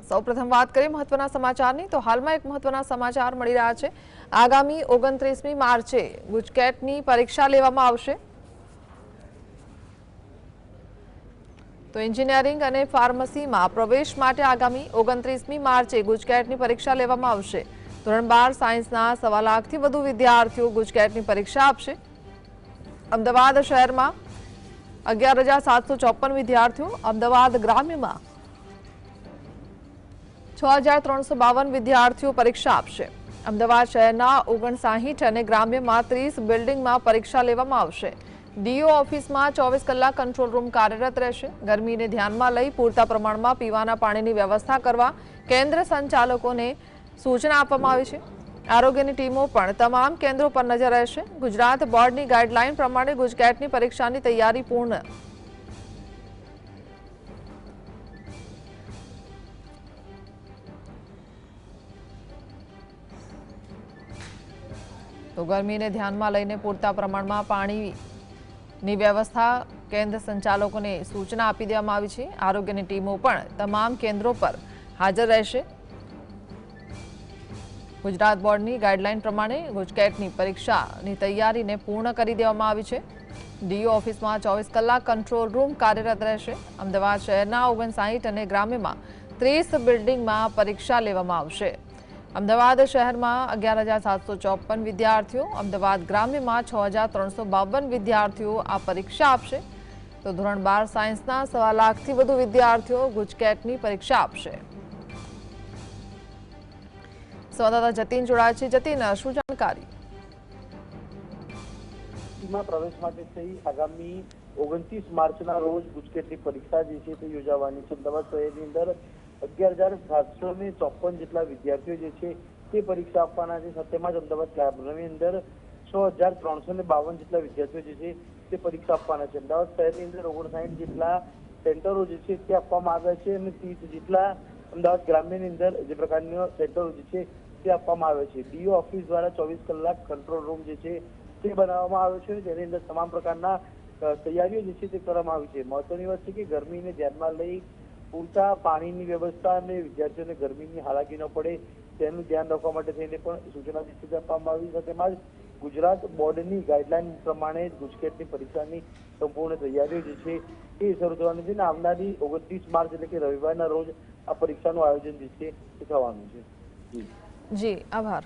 સૌપ્રથમ વાત કરીએ મહત્વના સમાચારની તો હાલમાં એક મહત્વના સમાચાર મળી રહ્યા છે। આગામી 29મી માર્ચે ગુજકેટની પરીક્ષા લેવામાં આવશે। તો એન્જિનિયરિંગ અને ફાર્મસીમાં પ્રવેશ માટે આગામી 29મી માર્ચે ગુજકેટની પરીક્ષા લેવામાં આવશે। ધોરણ 12 સાયન્સના 1.25 લાખથી વધુ વિદ્યાર્થીઓ ગુજકેટની પરીક્ષા આપશે। અમદાવાદ શહેરમાં 11,754 વિદ્યાર્થીઓ, અમદાવાદ ગ્રામ્યમાં 6,352 વિદ્યાર્થીઓ પરીક્ષા આપશે। અમદાવાદ શહેરના 59 અને ગ્રામ્યમાં 30 બિલ્ડિંગમાં પરીક્ષા લેવામાં આવશે। ડીઓ ઓફિસમાં 24 કલાક કંટ્રોલ રૂમ કાર્યરત રહેશે। ગરમીને ધ્યાનમાં લઈ પૂરતા પ્રમાણમાં પીવાના પાણીની વ્યવસ્થા કરવા કેન્દ્ર સંચાલકોને સૂચના આપવામાં આવી છે। આરોગ્યની ટીમો પણ તમામ કેન્દ્રો પર નજર રહેશે। ગુજરાત બોર્ડની ગાઈડલાઈન પ્રમાણે ગુજકેટની પરીક્ષાની તૈયારી પૂર્ણ। તો ગરમીને ધ્યાનમાં લઈને પૂરતા પ્રમાણમાં પાણીની વ્યવસ્થા કેન્દ્ર સંચાલકોને સૂચના આપી દેવામાં આવી છે। આરોગ્યની ટીમો પણ તમામ કેન્દ્રો પર હાજર રહેશે। ગુજરાત બોર્ડની ગાઈડલાઈન પ્રમાણે ગુજકેટની પરીક્ષાની તૈયારીને પૂર્ણ કરી દેવામાં આવી છે। ડીઓ ઓફિસમાં 24 કલાક કંટ્રોલ રૂમ કાર્યરત રહેશે। અમદાવાદ શહેરના 59 અને ગ્રામ્યમાં 30 બિલ્ડિંગમાં પરીક્ષા લેવામાં આવશે। અમદાવાદ શહેરમાં 11,754 વિદ્યાર્થીઓ, અમદાવાદ ગ્રામ્યમાં 6,352 વિદ્યાર્થીઓ આ પરીક્ષા આપશે। તો ધોરણ 12 સાયન્સના 1.25 લાખથી વધુ વિદ્યાર્થીઓ ગુજકેટની પરીક્ષા આપશે। સંવાદદાતા જતીન જોડાયા છે। જતીન, શું જાણકારી? પ્રવેશ માટે થઈ આગામી 29 માર્ચના રોજ ગુજકેટની પરીક્ષા જે છે તે યોજાવાની છે। અમદાવાદ શહેરની અંદર 11,754 જેટલા વિદ્યાર્થીઓ જે છે તે પરીક્ષા આપવાના છે। તેમાં જ અમદાવાદ ગ્રામ્યની અંદર 6,352 જેટલા વિદ્યાર્થીઓ જે છે તે પરીક્ષા આપવાના છે। અમદાવાદ શહેરની અંદર 59 જેટલા સેન્ટરો જે છે તે આપવામાં આવ્યા છે અને 30 જેટલા અમદાવાદ ગ્રામ્યની અંદર જે પ્રકારના સેન્ટરો જે છે તે આપવામાં આવે છે। ડીઓ ઓફિસ દ્વારા 24 કલાક કંટ્રોલ રૂમ જે છે તે બનાવવામાં આવ્યો છે, જેની અંદર તમામ પ્રકારના તૈયારીઓ જે છે તે કરવામાં આવી છે। મહત્વની વાત છે કે ગરમીને ધ્યાનમાં લઈ પૂરતા પાણીની વ્યવસ્થા અને વિદ્યાર્થીઓને ગરમીની હાલાકી ન પડે તેનું ધ્યાન રાખવા માટે થઈને પણ સૂચના જે છે આપવામાં આવી છે। તેમાં જ ગુજરાત બોર્ડની ગાઈડલાઈન પ્રમાણે ગુજકેટની પરીક્ષાની સંપૂર્ણ તૈયારીઓ જે છે તે શરૂ થવાની છે અને આવનારી 29 માર્ચ એટલે કે રવિવારના રોજ આ પરીક્ષાનું આયોજન જે છે તે થવાનું છે। જી, આભાર।